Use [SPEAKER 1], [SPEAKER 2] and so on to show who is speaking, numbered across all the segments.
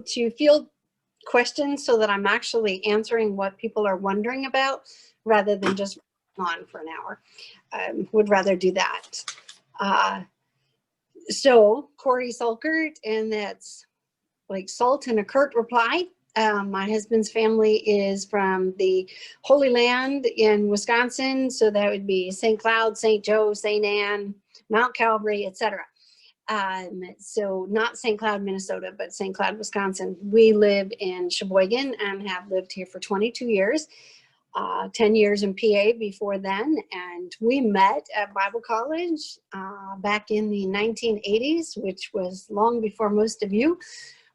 [SPEAKER 1] to field questions so that I'm actually answering what people are wondering about rather than just on for an hour. Would rather do that. So Cori Salchert, and that's like salt and a curt reply. My husband's family is from the Holy Land in Wisconsin, so that would be St. Cloud, St. Joe, St. Anne, Mount Calvary, etc. So not St. Cloud, Minnesota, but St. Cloud, Wisconsin. We live in Sheboygan and have lived here for 22 years, 10 years in PA before then. And we met at Bible college back in the 1980s, which was long before most of you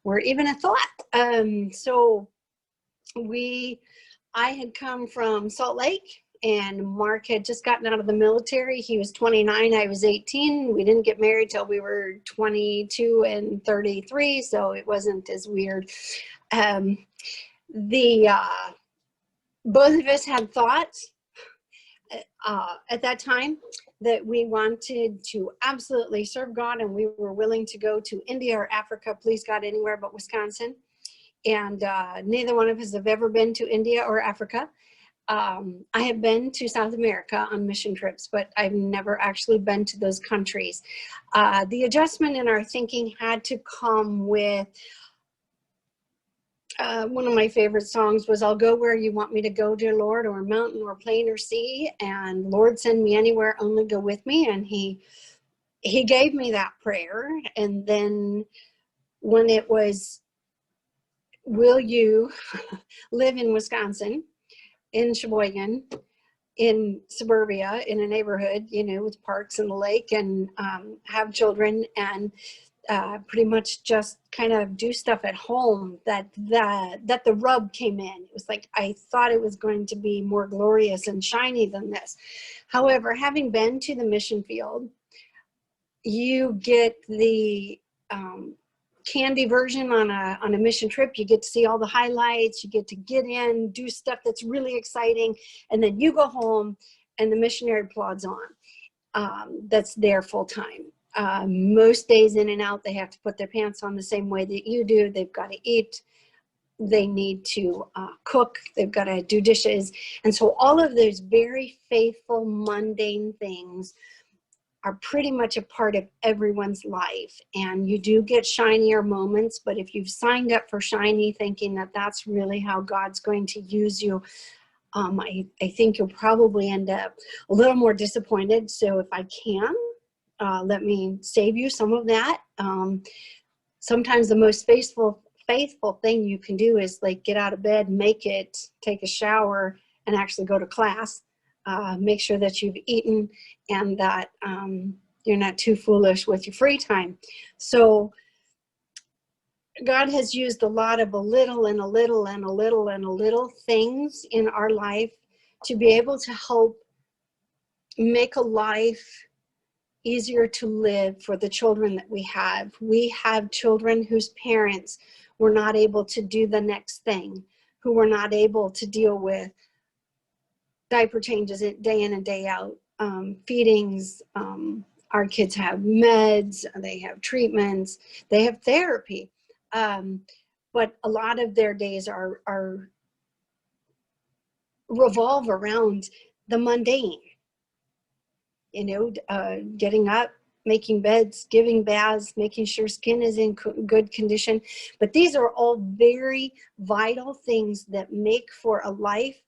[SPEAKER 1] were even a thought. So I had come from Salt Lake, and Mark had just gotten out of the military. He was 29, I was 18. We didn't get married till we were 22 and 33, so it wasn't as weird. Both of us had thoughts at that time that we wanted to absolutely serve God, and we were willing to go to India or Africa, please God, anywhere but Wisconsin. And neither one of us have ever been to India or Africa. I have been to South America on mission trips, but I've never actually been to those countries. The adjustment in our thinking had to come with one of my favorite songs was, I'll go where you want me to go, dear Lord, or mountain or plain or sea, and Lord, send me anywhere, only go with me. And he gave me that prayer. And then when it was, will you live in Wisconsin, in Sheboygan, in suburbia, in a neighborhood, you know, with parks and the lake, and have children, and pretty much just kind of do stuff at home, that the rub came in. It was like, I thought it was going to be more glorious and shiny than this. However, having been to the mission field, you get the candy version on a mission trip. You get to see all the highlights, you get in, do stuff that's really exciting, and then you go home and the missionary plods on. That's there full time. Most days in and out, they have to put their pants on the same way that you do. They've got to eat, they need to cook, they've got to do dishes. And so all of those very faithful, mundane things are pretty much a part of everyone's life. And you do get shinier moments, but if you've signed up for shiny thinking that that's really how God's going to use you, I think you'll probably end up a little more disappointed. So if I can, let me save you some of that. Sometimes the most faithful thing you can do is like get out of bed, make it, take a shower, and actually go to class. Make sure that you've eaten and that you're not too foolish with your free time. So God has used a lot of a little and a little and a little and a little things in our life to be able to help make a life easier to live for the children that we have. We have children whose parents were not able to do the next thing, who were not able to deal with diaper changes day in and day out, feedings. Our kids have meds, they have treatments, they have therapy. But a lot of their days revolve around the mundane. You know, getting up, making beds, giving baths, making sure skin is in good condition. But these are all very vital things that make for a life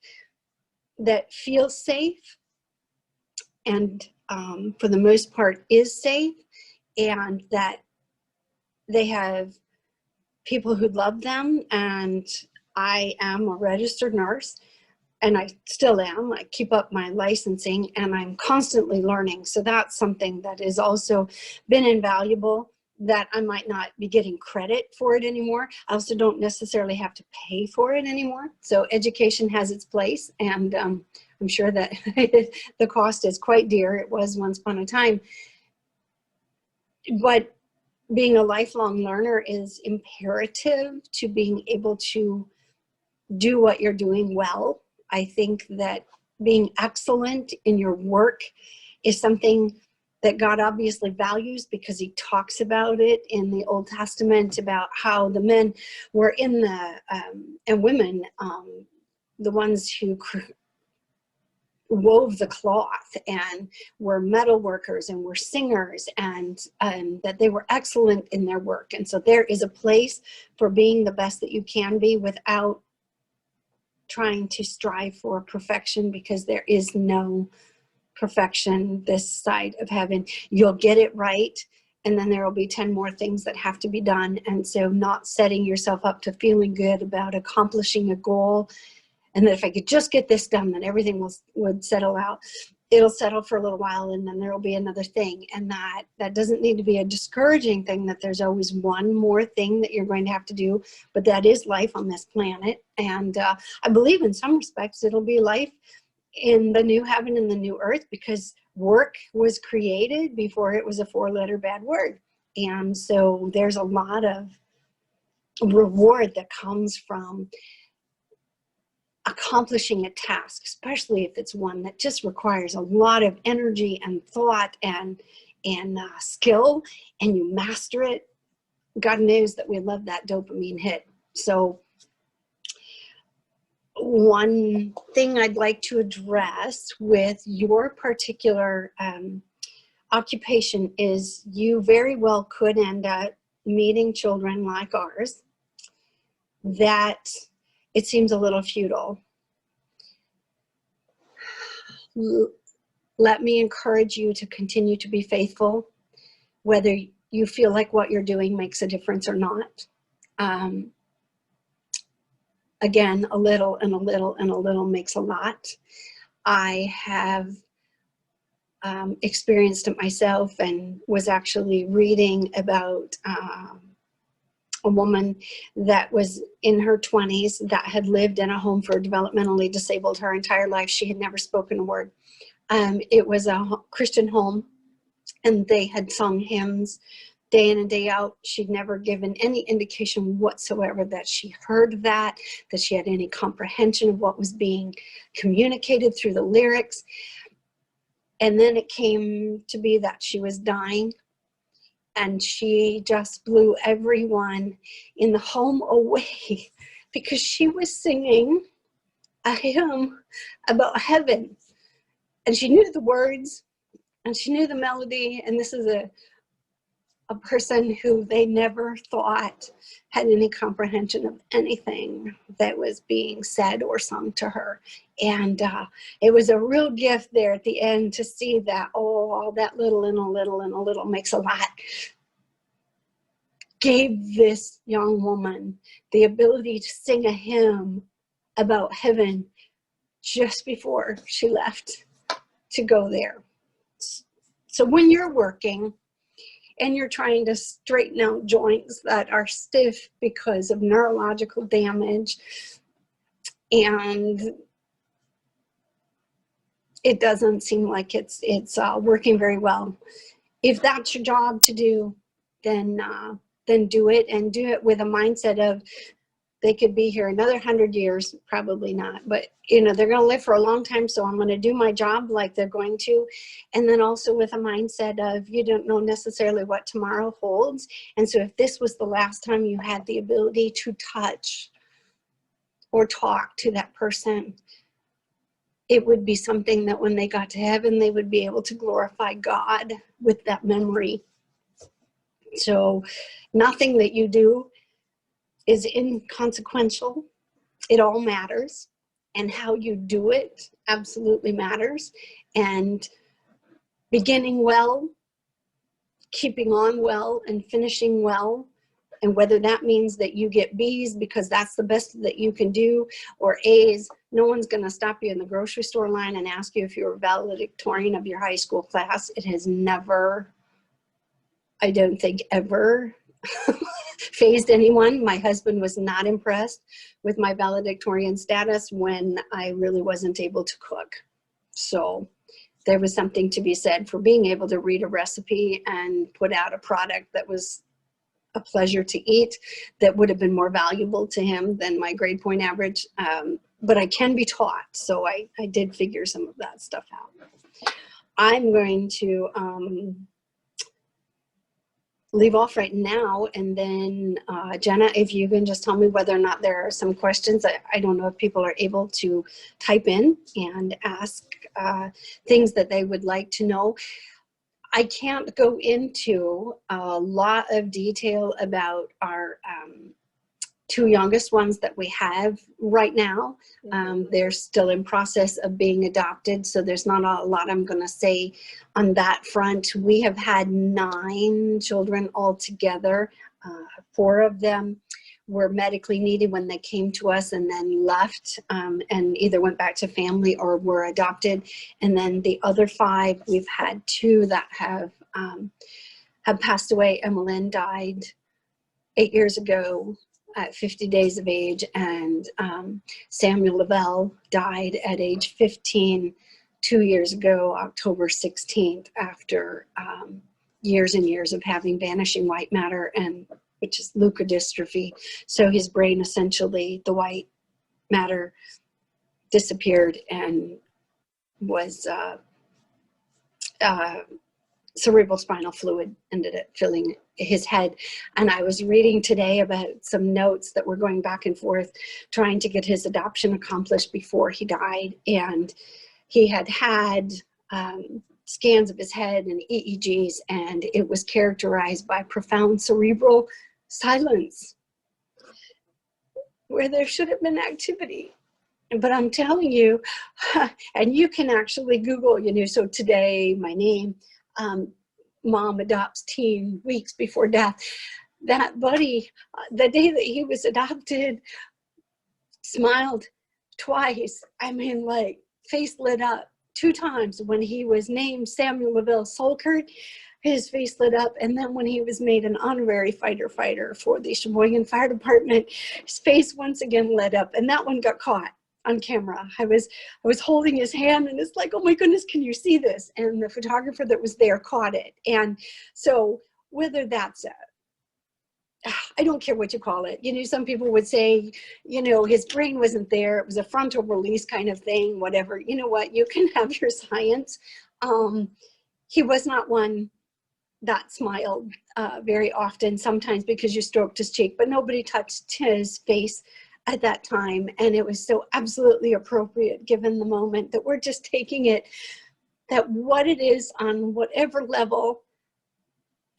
[SPEAKER 1] that feels safe and for the most part is safe, and that they have people who love them. And I am a registered nurse, and I still am. I keep up my licensing, and I'm constantly learning. So that's something that has also been invaluable, that I might not be getting credit for it anymore. I also don't necessarily have to pay for it anymore. So education has its place, and I'm sure that the cost is quite dear. It was once upon a time. But being a lifelong learner is imperative to being able to do what you're doing well. I think that being excellent in your work is something that God obviously values, because he talks about it in the Old Testament about how the men were in the, and women, the ones who wove the cloth and were metal workers and were singers, and that they were excellent in their work. And so there is a place for being the best that you can be without trying to strive for perfection, because there is no perfection this side of heaven. You'll get it right, and then there will be 10 more things that have to be done. And so not setting yourself up to feeling good about accomplishing a goal, and that if I could just get this done, then everything would settle out. It'll settle for a little while, and then there will be another thing. And that doesn't need to be a discouraging thing, that there's always one more thing that you're going to have to do, but that is life on this planet. And I believe in some respects it'll be life in the new heaven and the new earth, because work was created before it was a 4-letter bad word. And so there's a lot of reward that comes from accomplishing a task, especially if it's one that just requires a lot of energy and thought and skill, and you master it. God knows that we love that dopamine hit. So one thing I'd like to address with your particular occupation is you very well could end up meeting children like ours that it seems a little futile. Let me encourage you to continue to be faithful, whether you feel like what you're doing makes a difference or not. Again, a little and a little and a little makes a lot. I have experienced it myself, and was actually reading about a woman that was in her 20s that had lived in a home for developmentally disabled her entire life. She had never spoken a word. It was a Christian home, and they had sung hymns day in and day out. She'd never given any indication whatsoever that she heard that she had any comprehension of what was being communicated through the lyrics. And then it came to be that she was dying, and she just blew everyone in the home away because she was singing a hymn about heaven, and she knew the words and she knew the melody. And this is a person who they never thought had any comprehension of anything that was being said or sung to her. And it was a real gift there at the end to see that, oh, all that little and a little and a little makes a lot, gave this young woman the ability to sing a hymn about heaven just before she left to go there. So when you're working and you're trying to straighten out joints that are stiff because of neurological damage, and it doesn't seem like it's working very well, if that's your job to do, then do it, and do it with a mindset of they could be here another 100 years, probably not, but you know, they're going to live for a long time, so I'm going to do my job like they're going to. And then also with a mindset of you don't know necessarily what tomorrow holds. And so if this was the last time you had the ability to touch or talk to that person, it would be something that when they got to heaven, they would be able to glorify God with that memory. So nothing that you do is inconsequential. It all matters, and how you do it absolutely matters. And beginning well, keeping on well, and finishing well, and whether that means that you get B's because that's the best that you can do, or A's, no one's going to stop you in the grocery store line and ask you if you're a valedictorian of your high school class. It has never, I don't think ever fazed anyone. My husband was not impressed with my valedictorian status when I really wasn't able to cook. So there was something to be said for being able to read a recipe and put out a product that was a pleasure to eat, that would have been more valuable to him than my grade point average. But I can be taught, so I did figure some of that stuff out. I'm going to leave off right now, and then Jenna, if you can just tell me whether or not there are some questions. I don't know if people are able to type in and ask things that they would like to know. I can't go into a lot of detail about our two youngest ones that we have right now. They're still in process of being adopted, so there's not a lot I'm going to say on that front. We have had 9 children altogether. 4 of them were medically needed when they came to us and then left, and either went back to family or were adopted. And then the other 5, we've had 2 that have passed away. Emmeline died 8 years ago at 50 days of age, and Samuel Lavelle died at age 15 2 years ago, October 16th, after years and years of having vanishing white matter, and which is leukodystrophy. So his brain, essentially, the white matter disappeared, and was cerebral spinal fluid ended up filling his head. And I was reading today about some notes that were going back and forth trying to get his adoption accomplished before he died. And he had scans of his head and EEGs, and it was characterized by profound cerebral silence where there should have been activity. But I'm telling you, and you can actually Google, so today, my name, mom adopts teen weeks before death. That buddy, the day that he was adopted, smiled twice. I mean, like, face lit up 2 times. When he was named Samuel Lavelle Salchert, his face lit up. And then when he was made an honorary fighter for the Sheboygan Fire Department, his face once again lit up. And that one got caught on camera. I was holding his hand, and it's like, oh my goodness, can you see this? And the photographer that was there caught it. And so whether that's I don't care what you call it. Some people would say, his brain wasn't there. It was a frontal release kind of thing, whatever. You know what? You can have your science. He was not one that smiled very often, sometimes because you stroked his cheek, but nobody touched his face at that time. And it was so absolutely appropriate, given the moment, that we're just taking it, that what it is on whatever level,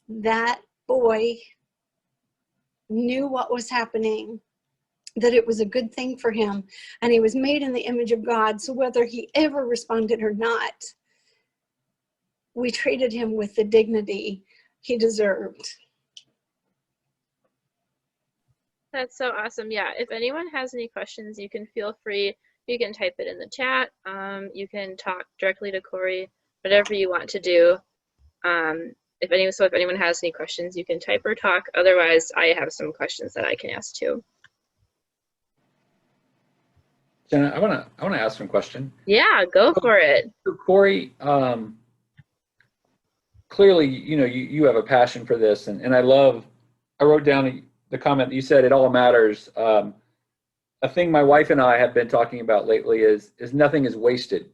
[SPEAKER 1] that boy knew what was happening, that it was a good thing for him, and he was made in the image of God. So whether he ever responded or not, we treated him with the dignity he deserved.
[SPEAKER 2] That's so awesome. Yeah, if anyone has any questions, you can feel free. You can type it in the chat. You can talk directly to Cori, whatever you want to do. If anyone has any questions, you can type or talk. Otherwise, I have some questions that I can ask too.
[SPEAKER 3] Jenna, I wanna ask one question.
[SPEAKER 2] Yeah, go for it.
[SPEAKER 3] So Cori, clearly, you have a passion for this, and I wrote down the comment that you said, it all matters. A thing my wife and I have been talking about lately is nothing is wasted.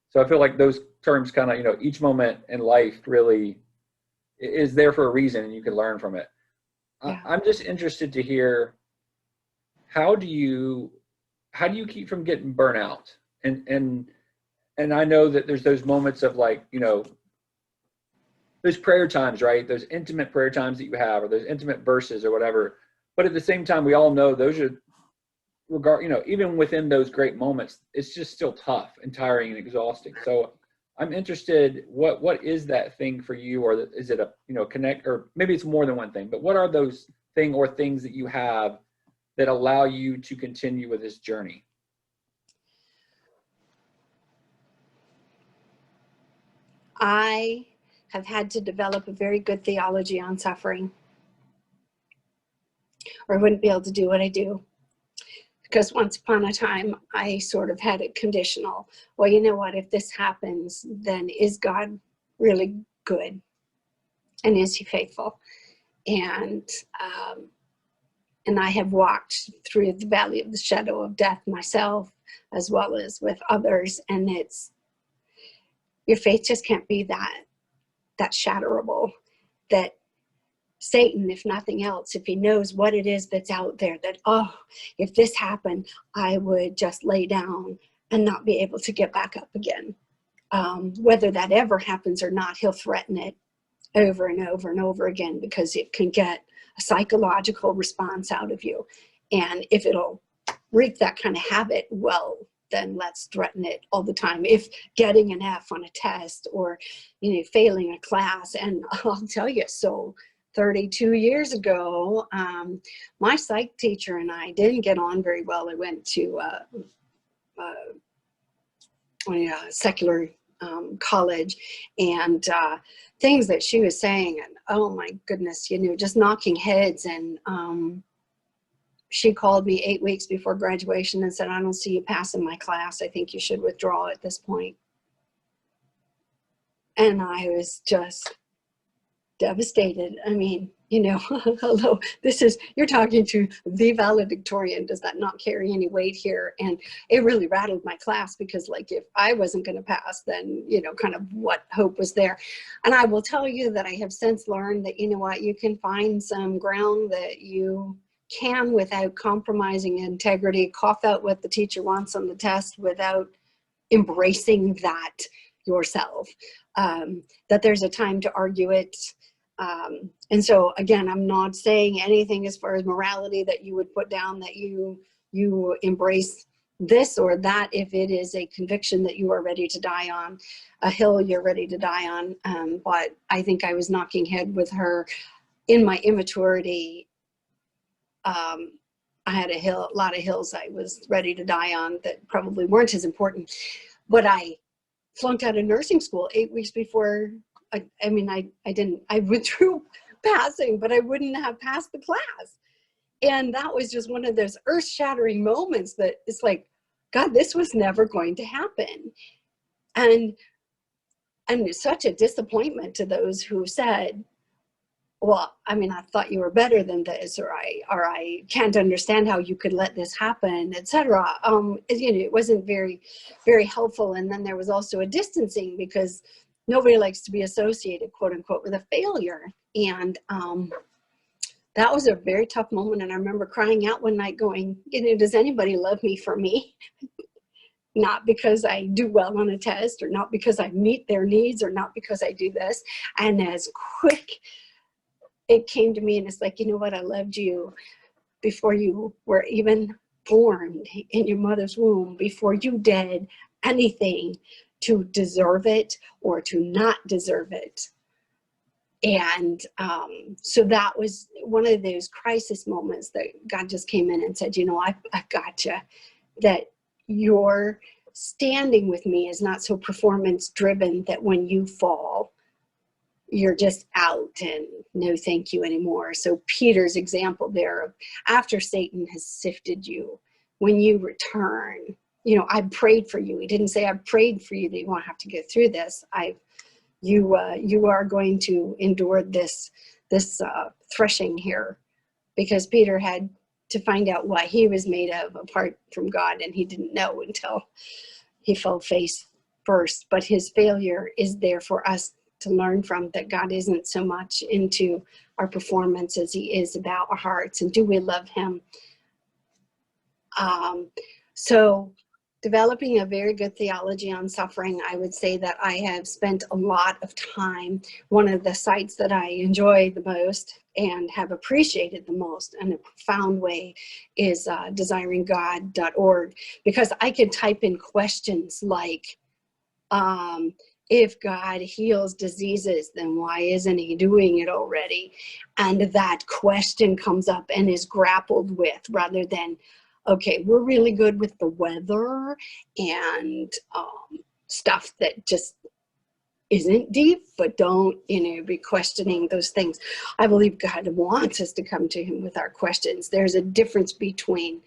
[SPEAKER 3] So I feel like those terms kind of, each moment in life really is there for a reason, and you can learn from it. Yeah. I'm just interested to hear, how do you keep from getting burnout? And I know that there's those moments of, like, those prayer times, right? Those intimate prayer times that you have, or those intimate verses or whatever. But at the same time, we all know those are, even within those great moments, it's just still tough and tiring and exhausting. So I'm interested, what is that thing for you? Or is it a, connect, or maybe it's more than one thing, but what are those things that you have that allow you to continue with this journey?
[SPEAKER 1] I have had to develop a very good theology on suffering, or I wouldn't be able to do what I do. Because once upon a time, I sort of had it conditional. Well, you know what? If this happens, then is God really good? And is he faithful? And I have walked through the valley of the shadow of death myself, as well as with others. And Your faith just can't be that shatterable, that Satan, if nothing else, if he knows what it is that's out there, that, oh, if this happened, I would just lay down and not be able to get back up again. Whether that ever happens or not, he'll threaten it over and over and over again, because it can get a psychological response out of you. And if it'll wreak that kind of habit, well, then let's threaten it all the time. If getting an F on a test, or, failing a class, and I'll tell you, so 32 years ago, my psych teacher and I didn't get on very well. I went to a secular college, and things that she was saying, and oh my goodness, just knocking heads. And she called me 8 weeks before graduation and said, I don't see you passing my class. I think you should withdraw at this point. And I was just devastated. I mean, hello, you're talking to the valedictorian. Does that not carry any weight here? And it really rattled my class, because like, if I wasn't going to pass, then, kind of what hope was there? And I will tell you that I have since learned that, you can find some ground that you can, without compromising integrity, cough out what the teacher wants on the test without embracing that yourself, that there's a time to argue it. And so again, I'm not saying anything as far as morality that you would put down, that you embrace this or that, if it is a conviction that you are ready to die on, a hill you're ready to die on. But I think I was knocking head with her in my immaturity. I had a lot of hills I was ready to die on that probably weren't as important. But I flunked out of nursing school 8 weeks before. I withdrew passing, but I wouldn't have passed the class. And that was just one of those earth-shattering moments that it's like, God, this was never going to happen. And it's such a disappointment to those who said, well, I thought you were better than this, or I can't understand how you could let this happen, etc. It wasn't very, very helpful. And then there was also a distancing, because nobody likes to be associated, quote unquote, with a failure. And that was a very tough moment. And I remember crying out one night going, does anybody love me for me? Not because I do well on a test, or not because I meet their needs, or not because I do this. And as quick it came to me, and it's like, I loved you before you were even formed in your mother's womb, before you did anything to deserve it or to not deserve it. And so that was one of those crisis moments that God just came in and said, I gotcha, that your standing with me is not so performance driven that when you fall, you're just out and no thank you anymore. So Peter's example there of, after Satan has sifted you, when you return, I prayed for you. He didn't say, I prayed for you that you won't have to go through this. You are going to endure this threshing here, because Peter had to find out what he was made of apart from God, and he didn't know until he fell face first. But his failure is there for us to learn from, that God isn't so much into our performance as he is about our hearts, and do we love him. So developing a very good theology on suffering, I would say that I have spent a lot of time. One of the sites that I enjoy the most and have appreciated the most in a profound way is desiringgod.org, because I can type in questions like, if God heals diseases, then why isn't he doing it already? And that question comes up and is grappled with, rather than, okay, we're really good with the weather and stuff that just isn't deep, but don't, be questioning those things. I believe God wants us to come to him with our questions. There's a difference between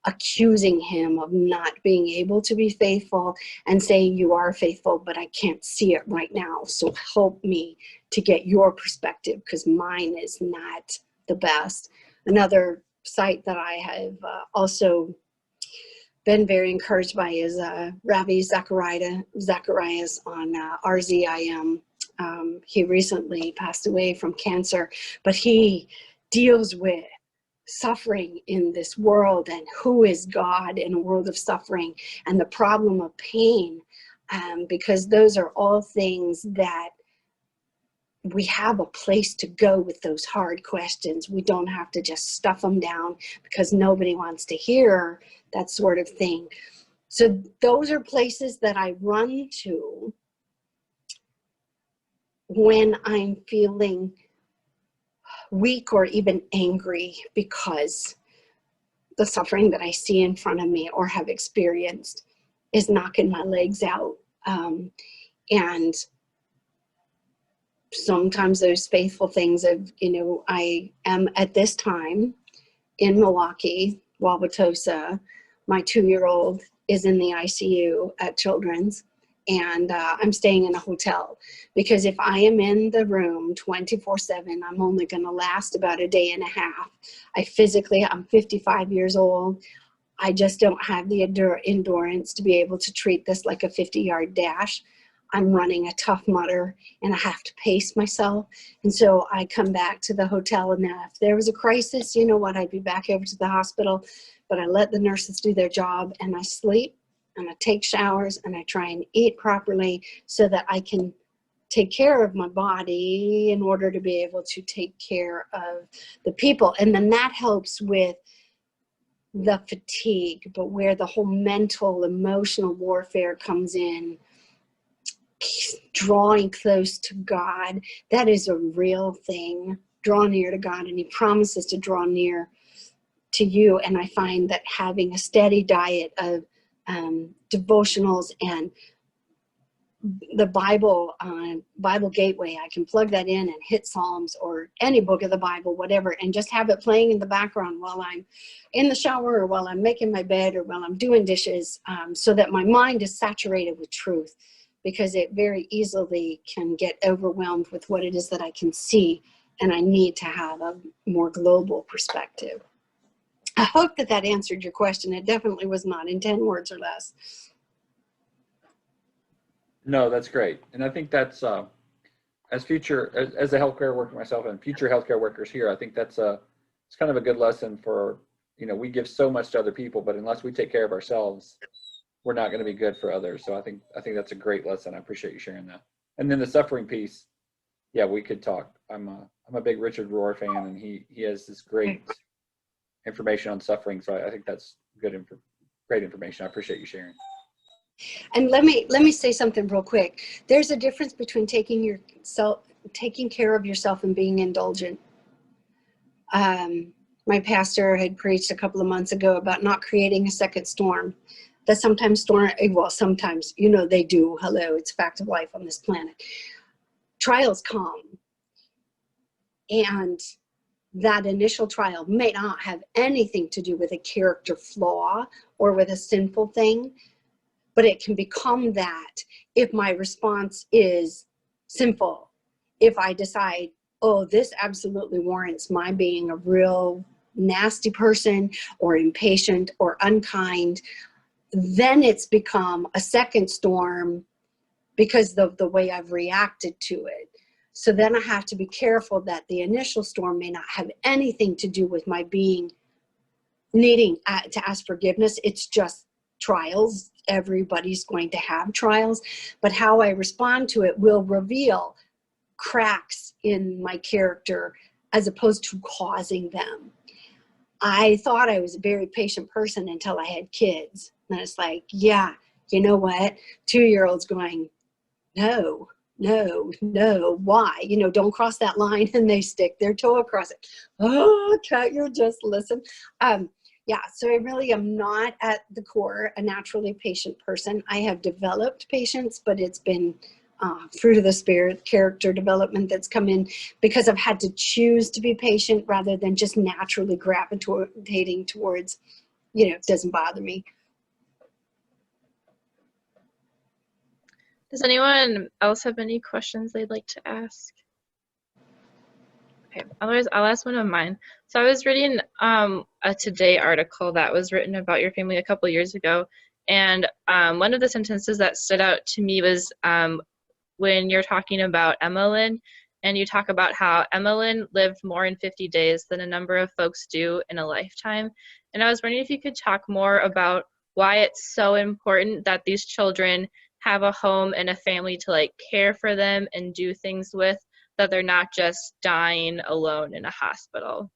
[SPEAKER 1] accusing him of not being able to be faithful and saying, you are faithful, but I can't see it right now. So help me to get your perspective, because mine is not the best. Another site that I have also been very encouraged by is Ravi Zacharias on RZIM. He recently passed away from cancer, but he deals with suffering in this world and who is God in a world of suffering and the problem of pain, because those are all things that we have a place to go with those hard questions. We don't have to just stuff them down because nobody wants to hear that sort of thing. So those are places that I run to when I'm feeling weak or even angry because the suffering that I see in front of me or have experienced is knocking my legs out. And sometimes those faithful things of, I am at this time in Milwaukee, Wauwatosa. My 2-year-old is in the ICU at Children's, and I'm staying in a hotel because if I am in the room 24/7, I'm only going to last about a day and a half. I'm 55 years old. I just don't have the endurance to be able to treat this like a 50-yard dash. I'm running a Tough Mudder and I have to pace myself. And so I come back to the hotel, and if there was a crisis, I'd be back over to the hospital, but I let the nurses do their job and I sleep and I take showers and I try and eat properly so that I can take care of my body in order to be able to take care of the people. And then that helps with the fatigue, but where the whole mental, emotional warfare comes in, drawing close to God, that is a real thing. Draw near to God, and he promises to draw near to you. And I find that having a steady diet of devotionals and the Bible Gateway, I can plug that in and hit Psalms or any book of the Bible, whatever, and just have it playing in the background while I'm in the shower or while I'm making my bed or while I'm doing dishes, so that my mind is saturated with truth, because it very easily can get overwhelmed with what it is that I can see, and I need to have a more global perspective. I hope that answered your question. It definitely was not in 10 words or less.
[SPEAKER 3] No, that's great. And I think that's, as a healthcare worker myself and future healthcare workers here, I think it's kind of a good lesson for, we give so much to other people, but unless we take care of ourselves, we're not going to be good for others. So I think that's a great lesson. I appreciate you sharing that. And then the suffering piece, yeah, we could talk. I'm a big Richard Rohr fan, and he has this great information on suffering. So I think that's great information. I appreciate you sharing.
[SPEAKER 1] And let me say something real quick. There's a difference between taking care of yourself and being indulgent. My pastor had preached a couple of months ago about not creating a second storm. That sometimes they do. Hello, it's a fact of life on this planet. Trials come, and that initial trial may not have anything to do with a character flaw or with a sinful thing, but it can become that if my response is sinful. If I decide, oh, this absolutely warrants my being a real nasty person or impatient or unkind, then it's become a second storm because of the way I've reacted to it. So then I have to be careful that the initial storm may not have anything to do with my needing to ask forgiveness. It's just trials. Everybody's going to have trials, but how I respond to it will reveal cracks in my character as opposed to causing them. I thought I was a very patient person until I had kids. And it's like, yeah, you know what? 2-year-olds going, no, why? Don't cross that line, and they stick their toe across it. Oh, can't you just listen? Yeah, so I really am not at the core a naturally patient person. I have developed patience, but it's been fruit of the Spirit, character development that's come in because I've had to choose to be patient rather than just naturally gravitating towards, it doesn't bother me.
[SPEAKER 2] Does anyone else have any questions they'd like to ask? Okay, otherwise I'll ask one of mine. So I was reading a Today article that was written about your family a couple years ago, and one of the sentences that stood out to me was when you're talking about Emmeline, and you talk about how Emmeline lived more in 50 days than a number of folks do in a lifetime. And I was wondering if you could talk more about why it's so important that these children have a home and a family to like care for them and do things with, that they're not just dying alone in a hospital.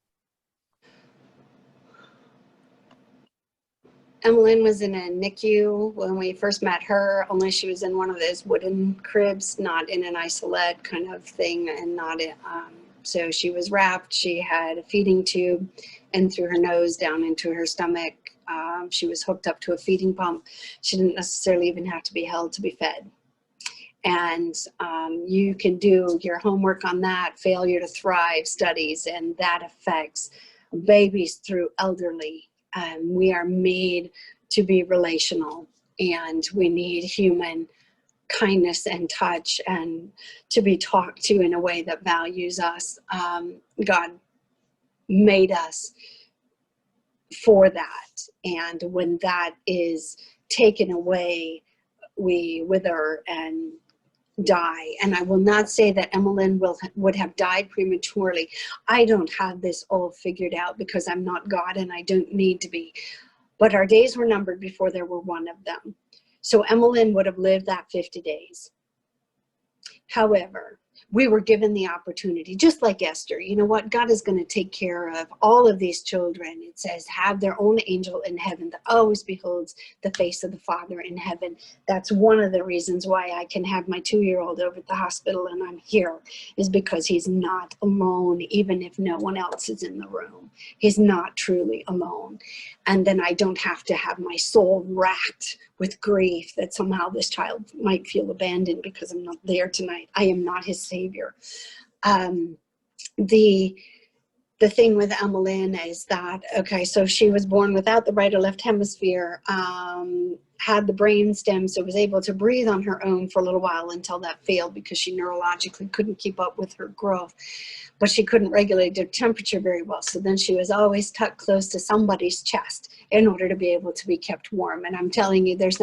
[SPEAKER 1] Emmeline was in a NICU when we first met her, only she was in one of those wooden cribs, not in an isolate kind of thing, and not in, so she was wrapped. She had a feeding tube and through her nose down into her stomach. She was hooked up to a feeding pump. She didn't necessarily even have to be held to be fed. And you can do your homework on that, failure to thrive studies, and that affects babies through elderly. We are made to be relational, and we need human kindness and touch and to be talked to in a way that values us. God made us for that, and when that is taken away, we wither and die. And I will not say that Emmeline would have died prematurely. I don't have this all figured out because I'm not God and I don't need to be. But our days were numbered before there were one of them. So Emmeline would have lived that 50 days. However, we were given the opportunity, just like Esther. You know what? God is going to take care of all of these children. It says, have their own angel in heaven that always beholds the face of the Father in heaven. That's one of the reasons why I can have my 2-year-old over at the hospital and I'm here, is because he's not alone, even if no one else is in the room. He's not truly alone. And then I don't have to have my soul racked with grief that somehow this child might feel abandoned because I'm not there tonight. I am not his savior. The thing with Emmeline is that, okay, so she was born without the right or left hemisphere, had the brain stem, so was able to breathe on her own for a little while until that failed because she neurologically couldn't keep up with her growth. But she couldn't regulate her temperature very well. So then she was always tucked close to somebody's chest in order to be able to be kept warm. And I'm telling you, there's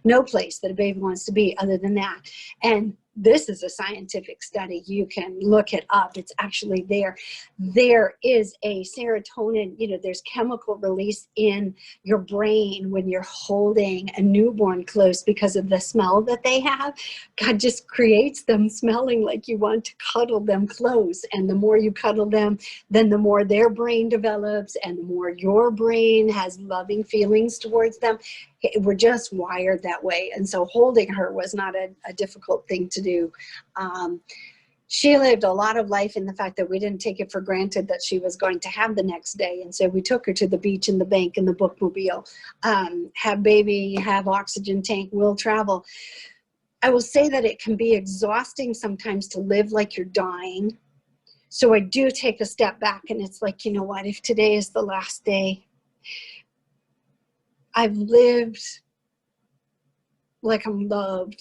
[SPEAKER 1] no place that a baby wants to be other than that. And this is a scientific study. You can look it up. It's actually there. There is a serotonin, there's chemical release in your brain when you're holding a newborn close because of the smell that they have. God just creates them smelling like you want to cuddle them close. And the more you cuddle them, then the more their brain develops and the more your brain has loving feelings towards them. We're just wired that way. And so holding her was not a difficult thing to do. She lived a lot of life in the fact that we didn't take it for granted that she was going to have the next day. And so we took her to the beach and the bank and the bookmobile, have baby, have oxygen tank, we'll travel. I will say that it can be exhausting sometimes to live like you're dying. So I do take a step back and it's like, you know what, if today is the last day, I've lived like I'm loved,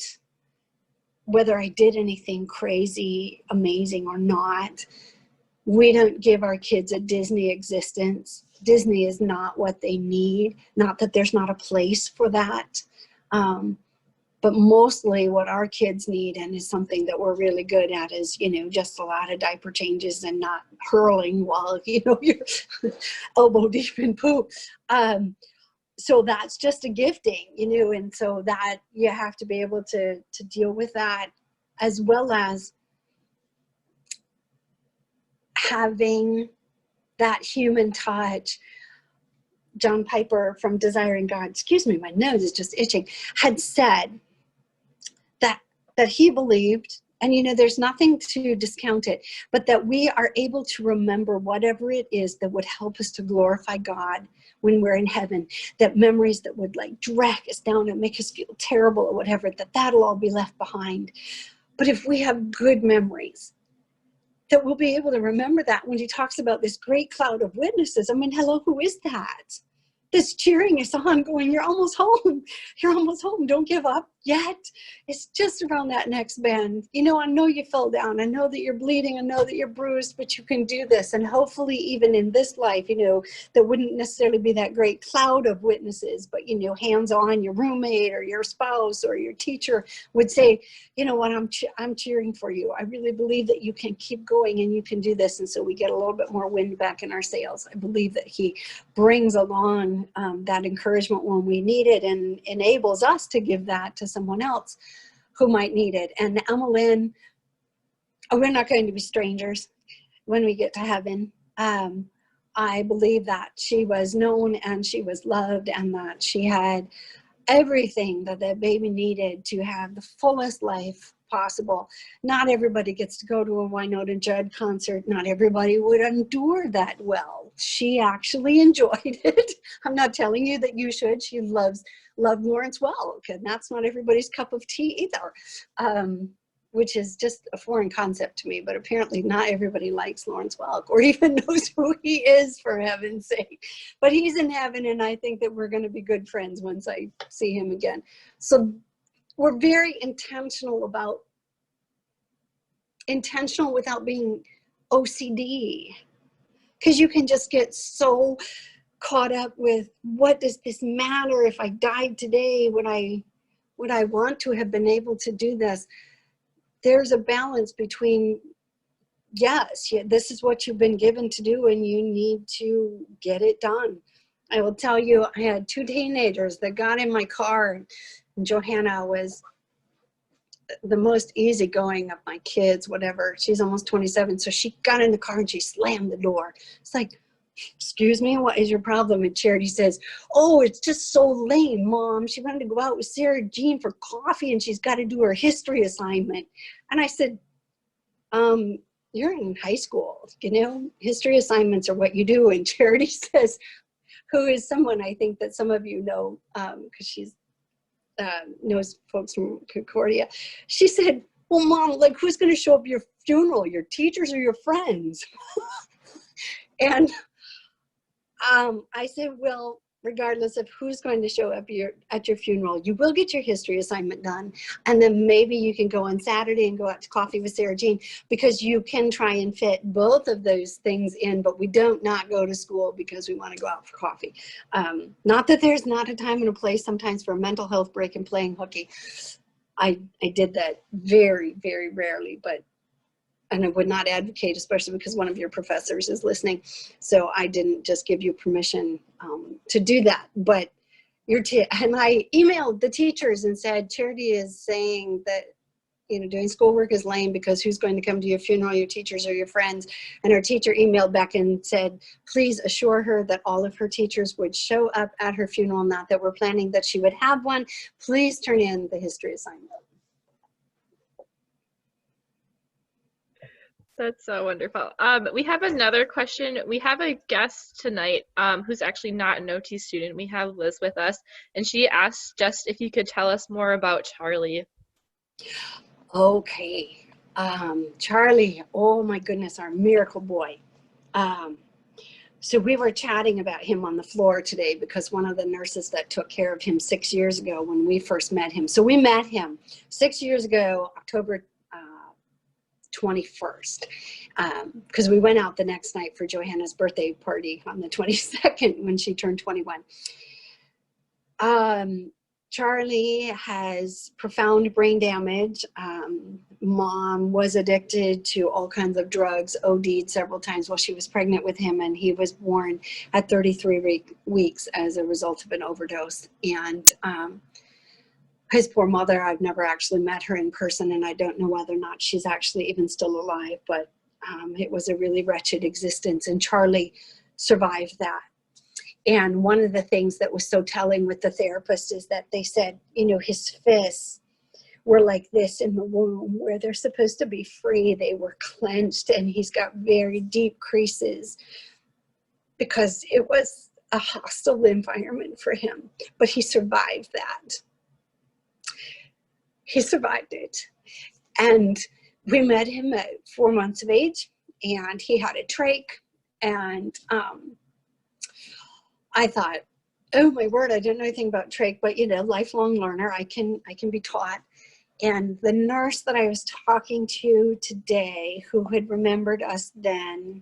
[SPEAKER 1] whether I did anything crazy, amazing or not. We don't give our kids a Disney existence. Disney is not what they need. Not that there's not a place for that. But mostly what our kids need, and is something that we're really good at, is, just a lot of diaper changes and not hurling while, you're elbow deep in poop. So that's just a gifting, and so that you have to be able to deal with that, as well as having that human touch. John Piper from Desiring God, excuse me, my nose is just itching, had said that he believed, and there's nothing to discount it, but that we are able to remember whatever it is that would help us to glorify God when we're in heaven, that memories that would like drag us down and make us feel terrible or whatever, that'll all be left behind. But if we have good memories, that we'll be able to remember that when he talks about this great cloud of witnesses. I mean, hello, who is that? This cheering us on, going, you're almost home. You're almost home. Don't give up. yet. It's just around that next bend. You know, I know you fell down. I know that you're bleeding. I know that you're bruised, but you can do this. And hopefully even in this life, you know, there wouldn't necessarily be that great cloud of witnesses, but, you know, hands-on, your roommate or your spouse or your teacher would say, you know what, I'm cheering for you. I really believe that you can keep going and you can do this. And so we get a little bit more wind back in our sails. I believe that he brings along that encouragement when we need it and enables us to give that to someone else who might need it. And Emmeline, we're not going to be strangers when we get to heaven. I believe that she was known and she was loved and that she had everything that that baby needed to have the fullest life possible. Not everybody gets to go to a Wynota Judd concert. Not everybody would endure that well. She actually enjoyed it. I'm not telling you that you should. She loved Lawrence Welk, and that's not everybody's cup of tea either, which is just a foreign concept to me. But apparently not everybody likes Lawrence Welk or even knows who he is, for heaven's sake. But he's in heaven, and I think that we're going to be good friends once I see him again. So we're very intentional without being OCD, because you can just get so caught up with, what does this matter if I died today? Would I want to have been able to do this? There's a balance between, yes, this is what you've been given to do and you need to get it done. I will tell you, I had 2 teenagers that got in my car, and Johanna was the most easygoing of my kids, whatever. She's almost 27. So she got in the car and she slammed the door. It's like, excuse me, what is your problem? And Charity says, oh, it's just so lame, Mom. She wanted to go out with Sarah Jean for coffee and she's got to do her history assignment. And I said, you're in high school, you know, history assignments are what you do. And Charity says, who is someone I think that some of you know, because she's knows folks from Concordia. She said, well, Mom, like, who's going to show up at your funeral, your teachers or your friends? And I said, well, regardless of who's going to show up at your funeral, you will get your history assignment done. And then maybe you can go on Saturday and go out to coffee with Sarah Jean, because you can try and fit both of those things in, but we don't not go to school because we want to go out for coffee. Not that there's not a time and a place sometimes for a mental health break and playing hooky. I did that very, very rarely, and I would not advocate, especially because one of your professors is listening. So I didn't just give you permission to do that. But and I emailed the teachers and said, Charity is saying that, you know, doing schoolwork is lame because who's going to come to your funeral, your teachers or your friends? And her teacher emailed back and said, please assure her that all of her teachers would show up at her funeral, not that we're planning that she would have one. Please turn in the history assignment.
[SPEAKER 2] That's so wonderful. We have another question. We have a guest tonight who's actually not an OT student. We have Liz with us, and she asked just if you could tell us more about Charlie.
[SPEAKER 1] Okay. Charlie, oh my goodness, our miracle boy. So we were chatting about him on the floor today because one of the nurses that took care of him 6 years ago when we first met him. So we met him 6 years ago, October 21st, because we went out the next night for Johanna's birthday party on the 22nd when she turned 21. Charlie has profound brain damage. Mom was addicted to all kinds of drugs, OD'd several times while she was pregnant with him, and he was born at 33 weeks as a result of an overdose. And his poor mother, I've never actually met her in person, and I don't know whether or not she's actually even still alive, but it was a really wretched existence, and Charlie survived that. And one of the things that was so telling with the therapist is that they said, you know, his fists were like this in the womb where they're supposed to be free. They were clenched, and he's got very deep creases because it was a hostile environment for him, but he survived that. He survived it. And we met him at 4 months of age, and he had a trach. And I thought, Oh my word, I don't know anything about trach, but you know, lifelong learner, I can be taught. And the nurse that I was talking to today, who had remembered us then,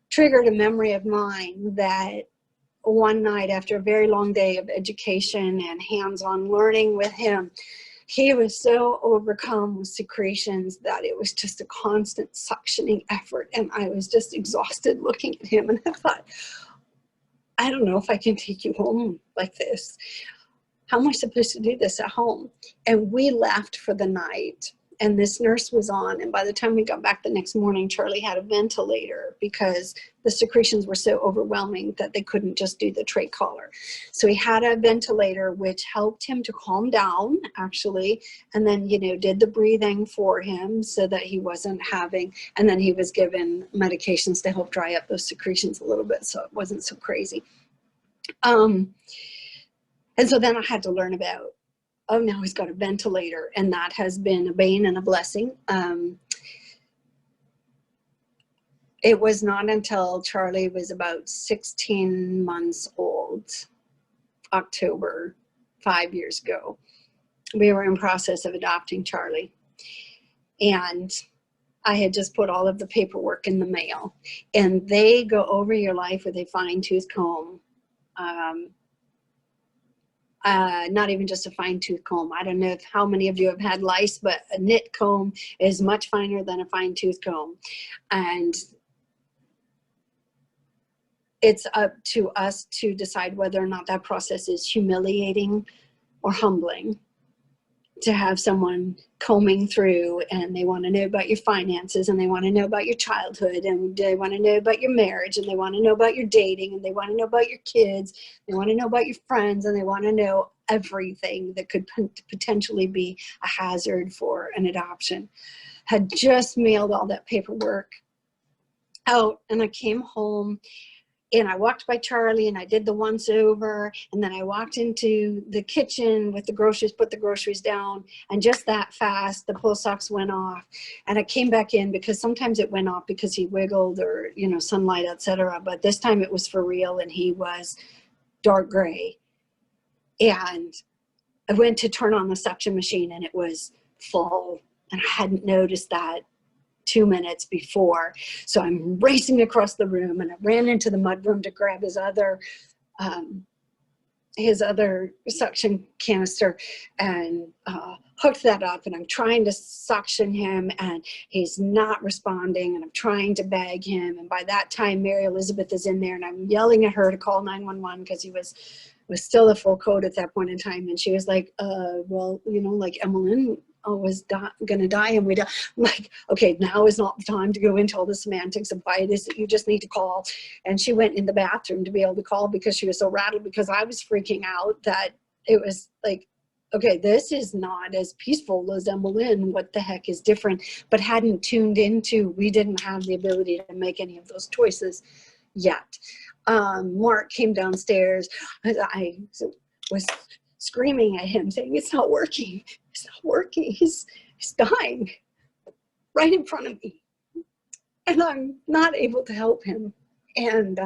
[SPEAKER 1] triggered a memory of mine that one night after a very long day of education and hands-on learning with him, he was so overcome with secretions that it was just a constant suctioning effort. And I was just exhausted looking at him. And I thought, I don't know if I can take you home like this. How am I supposed to do this at home? And we left for the night, and this nurse was on. And by the time we got back the next morning, Charlie had a ventilator because the secretions were so overwhelming that they couldn't just do the trach collar. So he had a ventilator, which helped him to calm down, actually, and then, you know, did the breathing for him so that he wasn't having, and then he was given medications to help dry up those secretions a little bit so it wasn't so crazy. And so then I had to learn about, oh, now he's got a ventilator, and that has been a bane and a blessing. It was not until Charlie was about 16 months old, October, 5 years ago, we were in process of adopting Charlie. And I had just put all of the paperwork in the mail, and they go over your life with a fine-tooth comb. Not even just a fine-tooth comb. I don't know how many of you have had lice, but a knit comb is much finer than a fine-tooth comb. And it's up to us to decide whether or not that process is humiliating or humbling. To have someone combing through, and they want to know about your finances, and they want to know about your childhood, and they want to know about your marriage, and they want to know about your dating, and they want to know about your kids, they want to know about your friends, and they want to know everything that could potentially be a hazard for an adoption. Had just mailed all that paperwork out, and I came home, and I walked by Charlie, and I did the once over, and then I walked into the kitchen with the groceries, put the groceries down, and just that fast, the pull socks went off. And I came back in because sometimes it went off because he wiggled or, you know, sunlight, etc. But this time it was for real, and he was dark gray. And I went to turn on the suction machine, and it was full, and I hadn't noticed that 2 minutes before. So I'm racing across the room, and I ran into the mudroom to grab his other suction canister and hooked that up, and I'm trying to suction him, and he's not responding, and I'm trying to bag him. And by that time, Mary Elizabeth is in there, and I'm yelling at her to call 911 because he was still a full code at that point in time. And she was like, well, you know, like Emmeline was gonna die, and we die. I'm like, okay, now is not the time to go into all the semantics of why it is that you just need to call. And she went in the bathroom to be able to call because she was so rattled, because I was freaking out that it was like, okay, this is not as peaceful as Emmeline. What the heck is different? But hadn't tuned into, we didn't have the ability to make any of those choices yet. Mark came downstairs. I was screaming at him, saying, it's not working. It's not working. He's dying right in front of me. And I'm not able to help him. And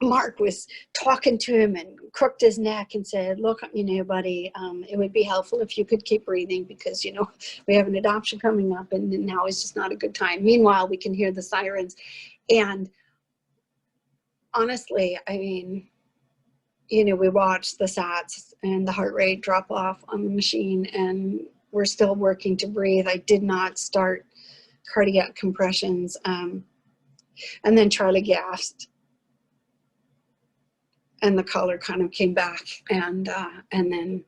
[SPEAKER 1] Mark was talking to him and crooked his neck and said, look, you know, buddy, it would be helpful if you could keep breathing, because, you know, we have an adoption coming up, and now is just not a good time. Meanwhile, we can hear the sirens. And honestly, I mean, you know, we watched the SATs and the heart rate drop off on the machine, and we're still working to breathe. I did not start cardiac compressions. And then Charlie gasped, and the color kind of came back. And then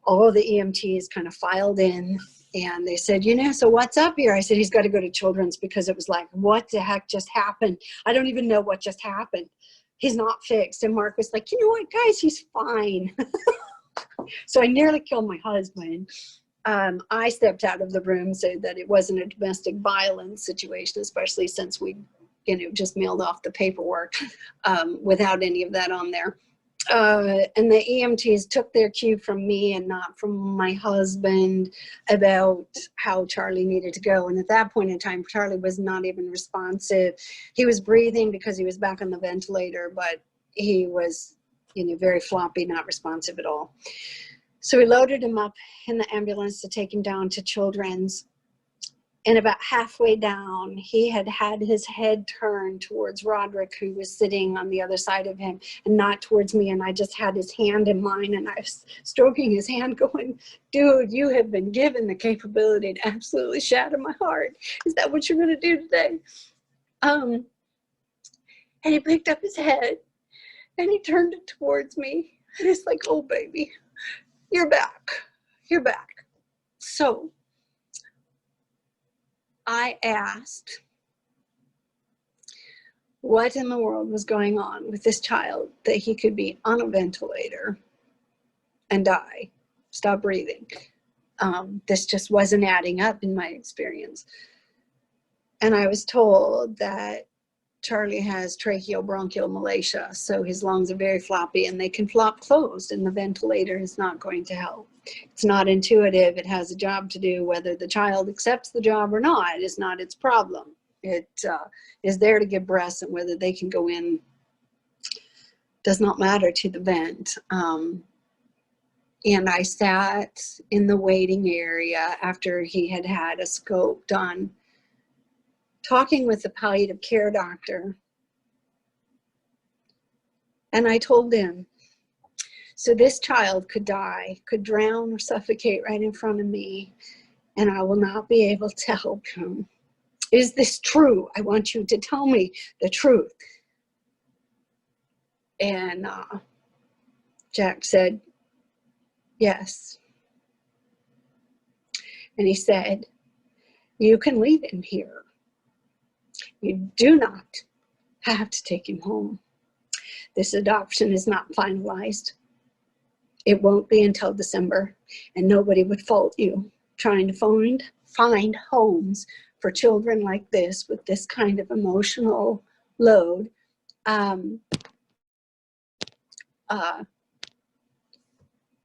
[SPEAKER 1] all of the EMTs kind of filed in, and they said, you know, so what's up here? I said, he's got to go to Children's, because it was like, what the heck just happened? I don't even know what just happened. He's not fixed. And Mark was like, you know what, guys, he's fine. So I nearly killed my husband. I stepped out of the room so that it wasn't a domestic violence situation, especially since we, you know, just mailed off the paperwork without any of that on there. And the EMTs took their cue from me and not from my husband about how Charlie needed to go. And at that point in time, Charlie was not even responsive. He was breathing because he was back on the ventilator, but he was, very floppy, not responsive at all. So we loaded him up in the ambulance to take him down to Children's. And about halfway down, he had his head turned towards Roderick, who was sitting on the other side of him, and not towards me. And I just had his hand in mine, and I was stroking his hand going, dude, you have been given the capability to absolutely shatter my heart. Is that what you're going to do today? And he picked up his head, and he turned it towards me. And it's like, oh, baby, you're back. You're back. So I asked what in the world was going on with this child that he could be on a ventilator and die, stop breathing. This just wasn't adding up in my experience. And I was told that Charlie has tracheobronchial malacia, so his lungs are very floppy and they can flop closed, and the ventilator is not going to help. It's not intuitive. It has a job to do. Whether the child accepts the job or not is not its problem. It is there to give breaths, and whether they can go in does not matter to the vent. And I sat in the waiting area after he had had a scope done, talking with the palliative care doctor. And I told him, so this child could die, could drown or suffocate right in front of me, and I will not be able to help him. Is this true? I want you to tell me the truth. And Jack said, yes. And he said, you can leave him here. You do not have to take him home. This adoption is not finalized. It won't be until December, and nobody would fault you trying to find homes for children like this with this kind of emotional load. Are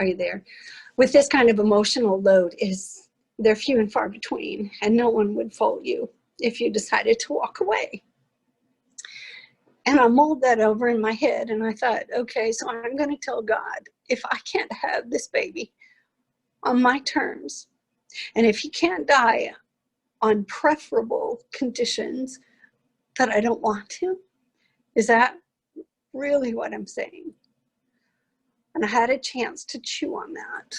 [SPEAKER 1] you there? With this kind of emotional load, they're few and far between, and no one would fault you if you decided to walk away. And I mulled that over in my head, and I thought, okay, so I'm going to tell God, if I can't have this baby on my terms, and if he can't die on preferable conditions, that I don't want him. Is that really what I'm saying? And I had a chance to chew on that.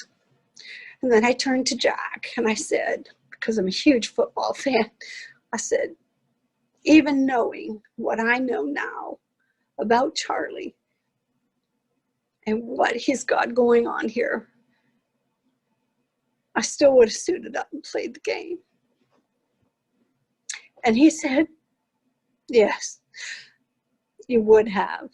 [SPEAKER 1] And then I turned to Jack and I said, because I'm a huge football fan, I said, even knowing what I know now about Charlie and what he's got going on here, I still would have suited up and played the game. And he said, yes, you would have.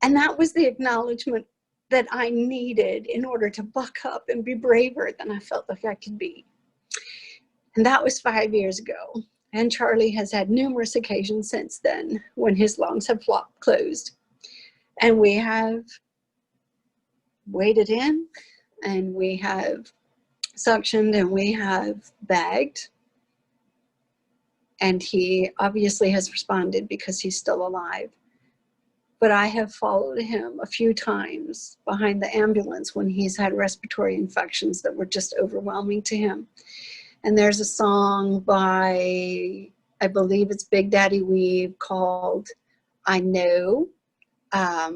[SPEAKER 1] And that was the acknowledgement that I needed in order to buck up and be braver than I felt like I could be. And that was 5 years ago. And Charlie has had numerous occasions since then when his lungs have flopped closed. And we have waded in, and we have suctioned, and we have bagged. And he obviously has responded because he's still alive. But I have followed him a few times behind the ambulance when he's had respiratory infections that were just overwhelming to him. And there's a song by, I believe it's Big Daddy Weave, called I Know. I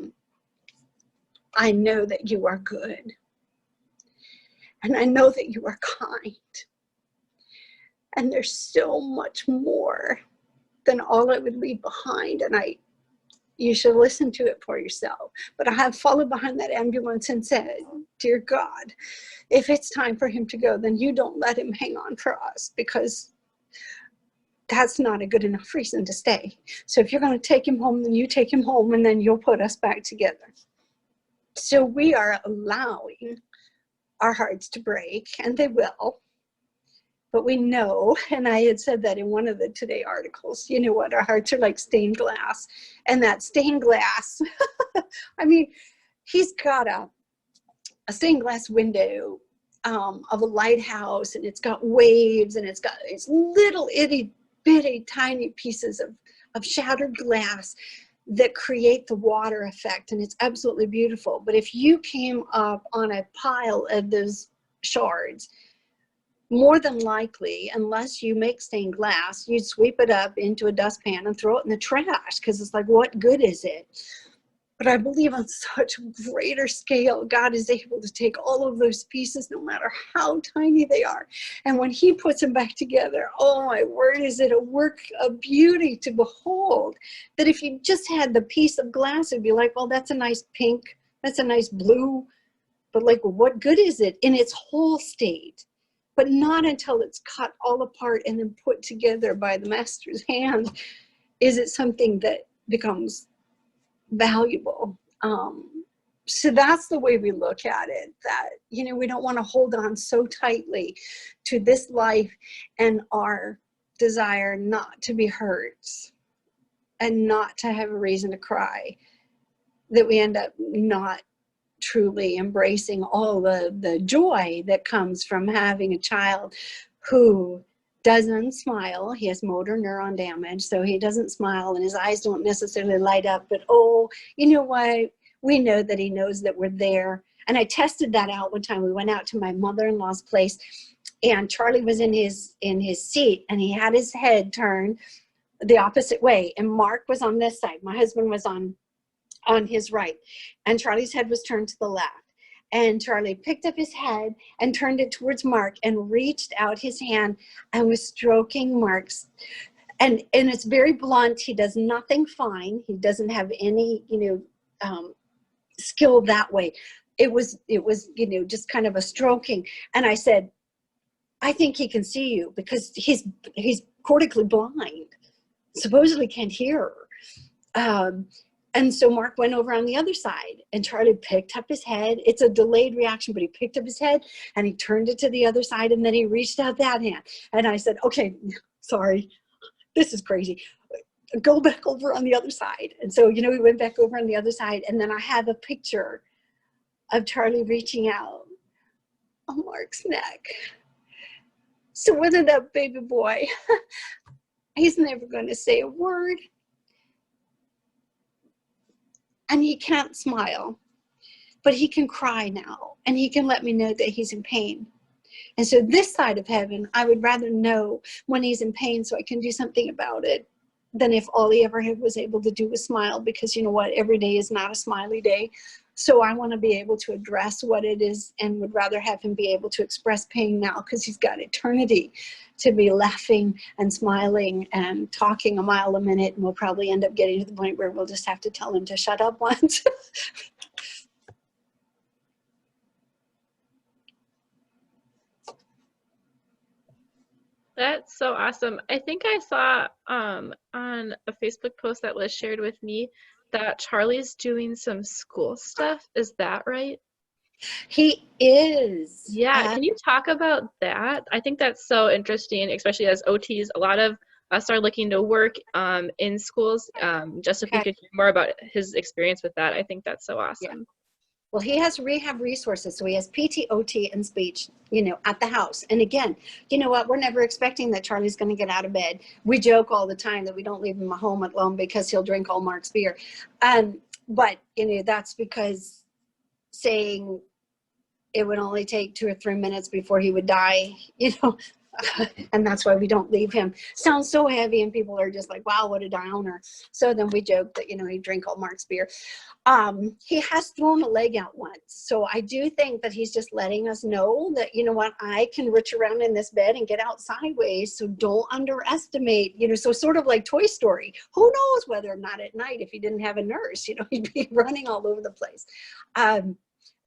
[SPEAKER 1] know that you are good. And I know that you are kind. And there's so much more than all I would leave behind. And you should listen to it for yourself. But I have followed behind that ambulance and said, dear God, if it's time for him to go, then you don't let him hang on for us, because that's not a good enough reason to stay. So if you're going to take him home, then you take him home, and then you'll put us back together. So we are allowing our hearts to break, and they will. But we know, and I had said that in one of the Today articles, you know what, our hearts are like stained glass. And that stained glass I mean, he's got a stained glass window of a lighthouse, and it's got waves, and it's got these little itty bitty tiny pieces of shattered glass that create the water effect, and it's absolutely beautiful. But if you came up on a pile of those shards, more than likely, unless you make stained glass, you'd sweep it up into a dustpan and throw it in the trash, because it's like, what good is it? But I believe on such a greater scale, God is able to take all of those pieces, no matter how tiny they are. And when he puts them back together, oh my word, is it a work of beauty to behold? That if you just had the piece of glass, it'd be like, well, that's a nice pink, that's a nice blue. But like, what good is it in its whole state? But not until it's cut all apart and then put together by the master's hand is it something that becomes valuable. So that's the way we look at it, that, you know, we don't want to hold on so tightly to this life and our desire not to be hurt and not to have a reason to cry, that we end up not truly embracing all the joy that comes from having a child who doesn't smile. He has motor neuron damage, so he doesn't smile and his eyes don't necessarily light up, but oh, you know what? We know that he knows that we're there. And I tested that out one time. We went out to my mother-in-law's place, and Charlie was in his seat, and he had his head turned the opposite way, and Mark was on this side. My husband was on his right, and Charlie's head was turned to the left. And Charlie picked up his head and turned it towards Mark and reached out his hand and was stroking Mark's. And it's very blunt. He does nothing fine. He doesn't have any, skill that way. It was, just kind of a stroking. And I said, I think he can see you, because he's cortically blind, supposedly can't hear. And so Mark went over on the other side, and Charlie picked up his head. It's a delayed reaction, but he picked up his head and he turned it to the other side, and then he reached out that hand. And I said, okay, sorry, this is crazy. Go back over on the other side. And so, we went back over on the other side, and then I have a picture of Charlie reaching out on Mark's neck. So whether that baby boy, he's never going to say a word, and he can't smile, but he can cry now, and he can let me know that he's in pain. And so this side of heaven, I would rather know when he's in pain so I can do something about it, than if all he ever was able to do was smile, because you know what, every day is not a smiley day. So I want to be able to address what it is, and would rather have him be able to express pain now, because he's got eternity to be laughing and smiling and talking a mile a minute, and we'll probably end up getting to the point where we'll just have to tell him to shut up once.
[SPEAKER 2] That's so awesome. I think I saw on a Facebook post that was shared with me that Charlie's doing some school stuff. Is that right?
[SPEAKER 1] He is.
[SPEAKER 2] Yeah, can you talk about that? I think that's so interesting, especially as OTs. A lot of us are looking to work in schools. Just if we could hear more about his experience with that, I think that's so awesome.
[SPEAKER 1] Yeah. Well, he has rehab resources, so he has PT, OT, and speech, at the house. And again, you know what? We're never expecting that Charlie's going to get out of bed. We joke all the time that we don't leave him home alone because he'll drink all Mark's beer. But, that's because saying it would only take 2 or 3 minutes before he would die, and that's why we don't leave him. Sounds so heavy, and people are just like, wow, what a downer. So then we joke that, he'd drink all Mark's beer. He has thrown a leg out once. So I do think that he's just letting us know that, you know what, I can reach around in this bed and get out sideways. So don't underestimate, so sort of like Toy Story. Who knows whether or not at night, if he didn't have a nurse, he'd be running all over the place.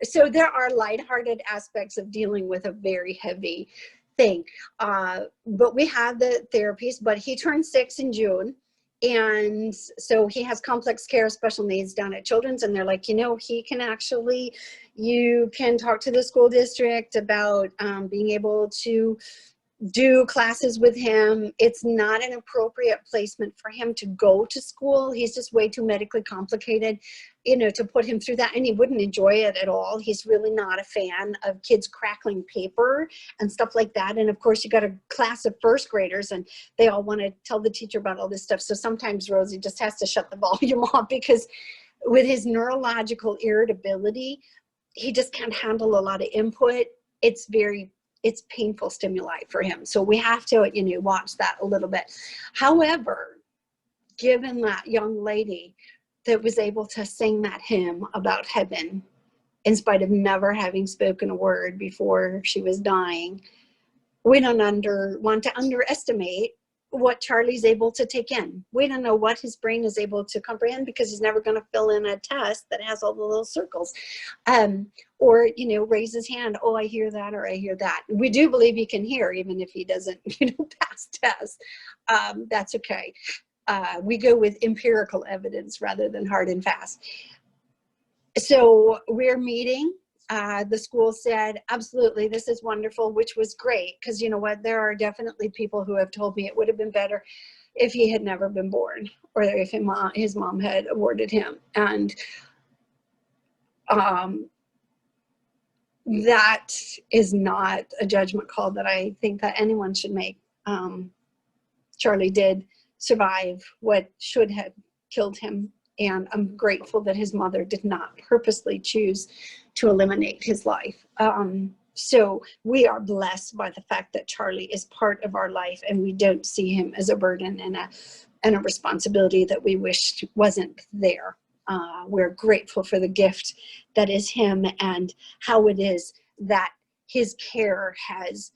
[SPEAKER 1] So there are lighthearted aspects of dealing with a very heavy thing. But we have the therapies, but he turned 6 in June. And so he has complex care special needs down at Children's, and they're like, he can actually, you can talk to the school district about being able to do classes with him. It's not an appropriate placement for him to go to school. He's just way too medically complicated, you know, to put him through that, and he wouldn't enjoy it at all. He's really not a fan of kids crackling paper and stuff like that. And of course, you got a class of first graders and they all want to tell the teacher about all this stuff. So sometimes Rosie just has to shut the volume off, because with his neurological irritability, he just can't handle a lot of input. It's painful stimuli for him. So we have to, you know, watch that a little bit. However, given that young lady that was able to sing that hymn about heaven, in spite of never having spoken a word before she was dying, we don't want to underestimate what Charlie's able to take in. We don't know what his brain is able to comprehend, because he's never going to fill in a test that has all the little circles, or, you know, raise his hand. Oh, I hear that, or I hear that. We do believe he can hear, even if he doesn't, you know, pass tests. That's okay. We go with empirical evidence rather than hard and fast. So we're meeting. The school said, absolutely, this is wonderful, which was great, because you know what, there are definitely people who have told me it would have been better if he had never been born, or if his mom had aborted him. And that is not a judgment call that I think that anyone should make. Charlie did survive what should have killed him, and I'm grateful that his mother did not purposely choose to eliminate his life. So we are blessed by the fact that Charlie is part of our life, and we don't see him as a burden and a responsibility that we wished wasn't there. We're grateful for the gift that is him, and how it is that his care has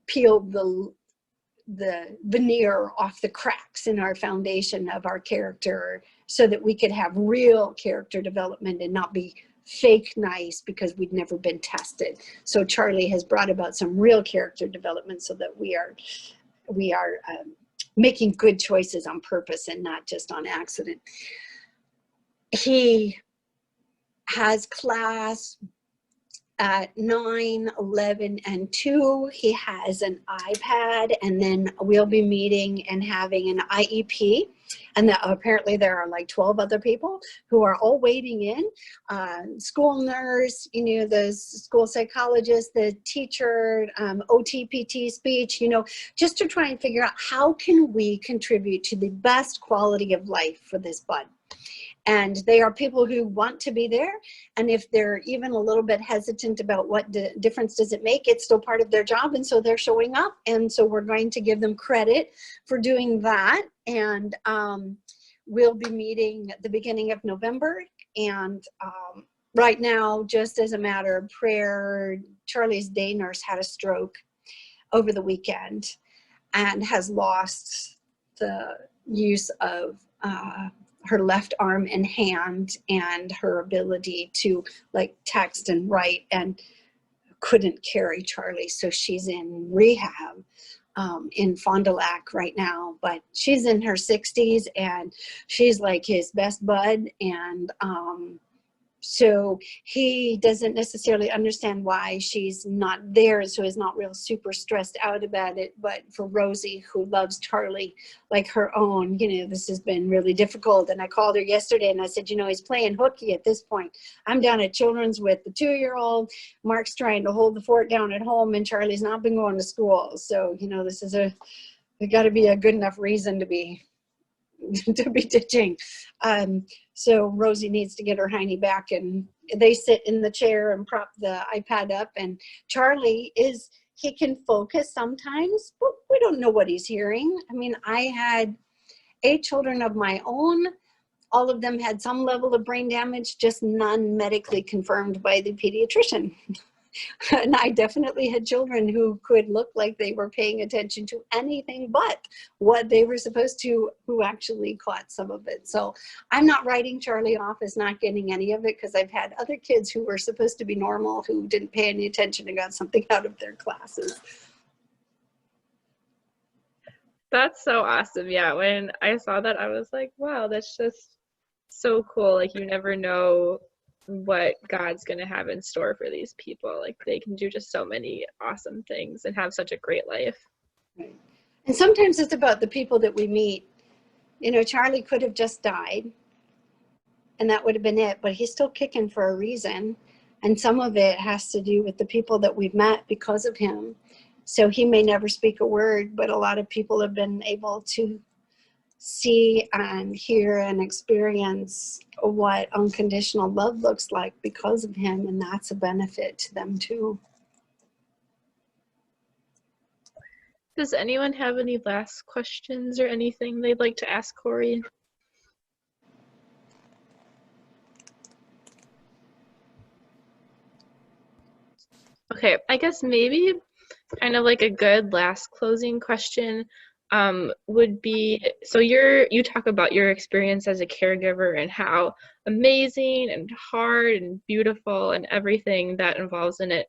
[SPEAKER 1] peeled the veneer off the cracks in our foundation of our character, so that we could have real character development and not be fake nice because we'd never been tested. So Charlie has brought about some real character development, so that we are making good choices on purpose and not just on accident. He has class at 9, 11, and 2. He has an iPad, and then we'll be meeting and having an IEP. And apparently there are like 12 other people who are all waiting in. School nurse, you know, the school psychologist, the teacher, OT, PT, speech, you know, just to try and figure out how can we contribute to the best quality of life for this bud. And they are people who want to be there. And if they're even a little bit hesitant about what difference does it make, it's still part of their job. And so they're showing up. And so we're going to give them credit for doing that. And we'll be meeting at the beginning of November. And right now, just as a matter of prayer, Charlie's day nurse had a stroke over the weekend and has lost the use of her left arm and hand, and her ability to like text and write, and couldn't carry Charlie. So she's in rehab in Fond du Lac right now, but she's in her 60s and she's like his best bud. And so he doesn't necessarily understand why she's not there, so he's not real super stressed out about it. But for Rosie, who loves Charlie like her own, you know, this has been really difficult. And I called her yesterday and I said, you know, he's playing hooky at this point. I'm down at Children's with the 2-year-old. Mark's trying to hold the fort down at home, and Charlie's not been going to school. So, you know, this is it got to be a good enough reason to be ditching. So Rosie needs to get her hiney back, and they sit in the chair and prop the iPad up, and Charlie he can focus sometimes, but we don't know what he's hearing. I mean, I had 8 children of my own. All of them had some level of brain damage, just none medically confirmed by the pediatrician. And I definitely had children who could look like they were paying attention to anything but what they were supposed to, who actually caught some of it. So I'm not writing Charlie off as not getting any of it, because I've had other kids who were supposed to be normal who didn't pay any attention and got something out of their classes.
[SPEAKER 2] That's so awesome. Yeah, when I saw that, I was like, wow, that's just so cool. Like, you never know what God's going to have in store for these people. Like, they can do just so many awesome things and have such a great life.
[SPEAKER 1] Right. And sometimes it's about the people that we meet. You know, Charlie could have just died and that would have been it, but he's still kicking for a reason. And some of it has to do with the people that we've met because of him. So he may never speak a word, but a lot of people have been able to see and hear and experience what unconditional love looks like because of him, and that's a benefit to them too.
[SPEAKER 2] Does anyone have any last questions or anything they'd like to ask Cori? Okay, I guess maybe kind of like a good last closing question would be, so you talk about your experience as a caregiver and how amazing and hard and beautiful and everything that involves in it.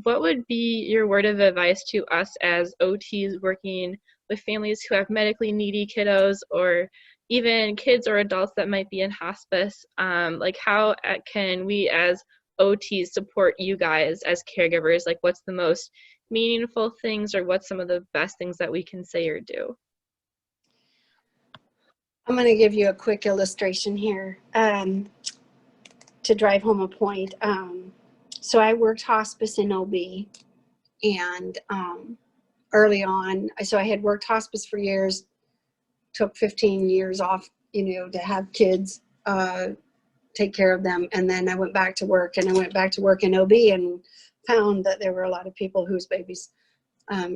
[SPEAKER 2] What would be your word of advice to us as OTs working with families who have medically needy kiddos, or even kids or adults that might be in hospice? Like, how can we as OTs support you guys as caregivers? Like, what's the most meaningful things, or what's some of the best things that we can say or do?
[SPEAKER 1] I'm going to give you a quick illustration here to drive home a point. So I worked hospice in OB, and early on, so I had worked hospice for years, took 15 years off, you know, to have kids, take care of them. And then I went back to work, and I went back to work in OB and found that there were a lot of people whose babies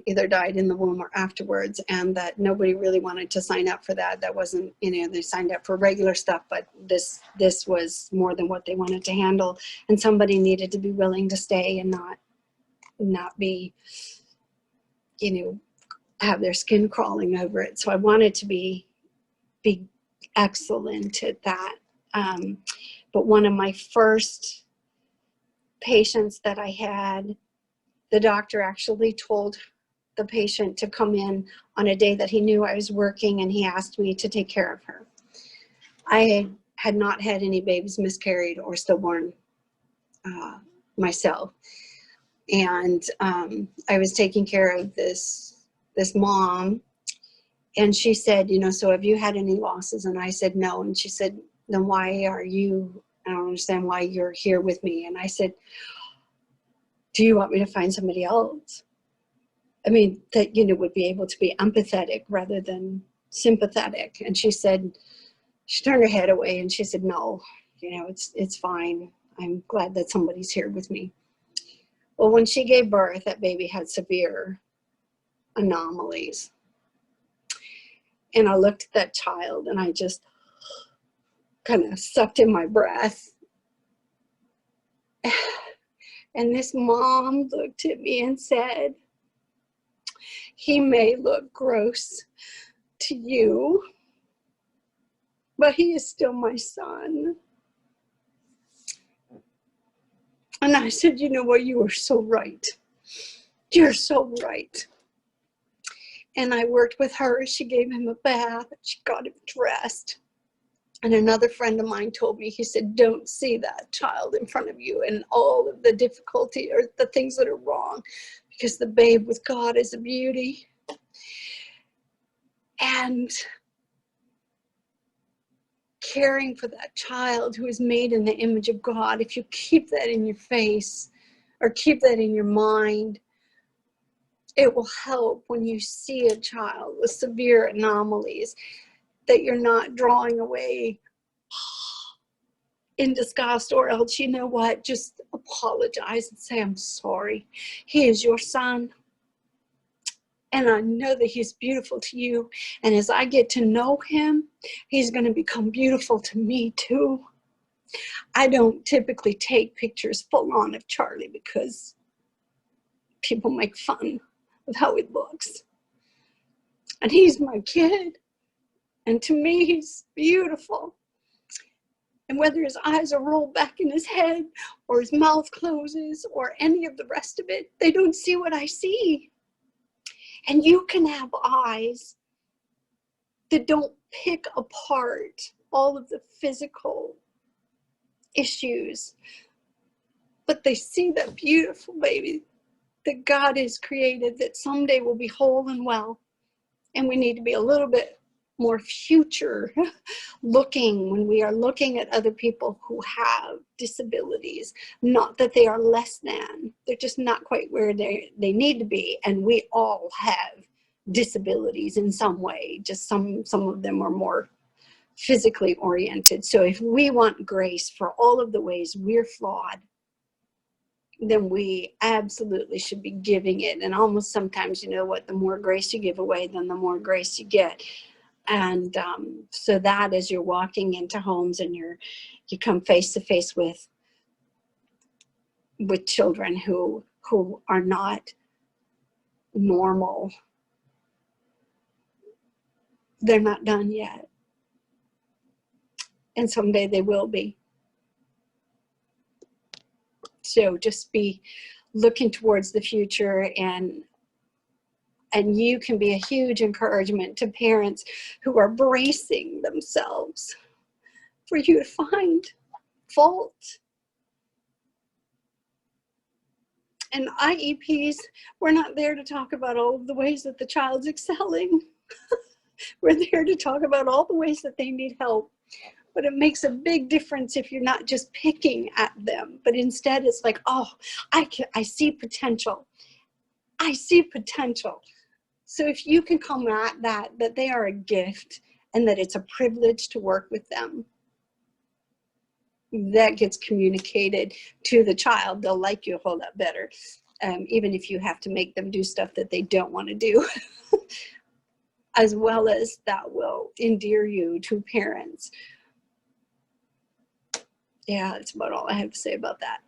[SPEAKER 1] either died in the womb or afterwards, and that nobody really wanted to sign up for that. That wasn't, you know, they signed up for regular stuff, but this was more than what they wanted to handle. And somebody needed to be willing to stay and not be, you know, have their skin crawling over it. So I wanted to be excellent at that. But one of my first patients that I had, the doctor actually told the patient to come in on a day that he knew I was working, and he asked me to take care of her. I had not had any babies miscarried or stillborn myself. And I was taking care of this mom, and she said, you know, so have you had any losses? And I said, no. And she said, then why are you, I don't understand why you're here with me. And I said, do you want me to find somebody else? I mean, that, you know, would be able to be empathetic rather than sympathetic. And she said, she turned her head away and she said, no, you know, it's fine. I'm glad that somebody's here with me. Well, when she gave birth, that baby had severe anomalies. And I looked at that child and I just kind of sucked in my breath. And this mom looked at me and said, he may look gross to you, but he is still my son. And I said, you know what, you are so right. You're so right. And I worked with her. She gave him a bath. She got him dressed. And another friend of mine told me, he said, don't see that child in front of you and all of the difficulty or the things that are wrong, because the babe with God is a beauty. And caring for that child who is made in the image of God, if you keep that in your face or keep that in your mind, it will help when you see a child with severe anomalies, that you're not drawing away in disgust, or else, you know what, just apologize and say, I'm sorry. He is your son. And I know that he's beautiful to you. And as I get to know him, he's going to become beautiful to me too. I don't typically take pictures full on of Charlie because people make fun of how he looks. And he's my kid. And to me, he's beautiful. And whether his eyes are rolled back in his head or his mouth closes or any of the rest of it, they don't see what I see. And you can have eyes that don't pick apart all of the physical issues, but they see that beautiful baby that God has created that someday will be whole and well. And we need to be a little bit more future looking when we are looking at other people who have disabilities. Not that they are less than, they're just not quite where they need to be. And we all have disabilities in some way, just some of them are more physically oriented. So if we want grace for all of the ways we're flawed, then we absolutely should be giving it. And almost sometimes, you know what, the more grace you give away, then the more grace you get. And so that as you're walking into homes and you come face to face with children who are not normal, they're not done yet. And someday they will be. So just be looking towards the future, and you can be a huge encouragement to parents who are bracing themselves for you to find fault. And IEPs, we're not there to talk about all of the ways that the child's excelling. We're there to talk about all the ways that they need help. But it makes a big difference if you're not just picking at them, but instead it's like, oh, I see potential. I see potential. So if you can come at that they are a gift and that it's a privilege to work with them, that gets communicated to the child, they'll like you a whole lot better. Even if you have to make them do stuff that they don't want to do, as well as that will endear you to parents. Yeah, that's about all I have to say about that.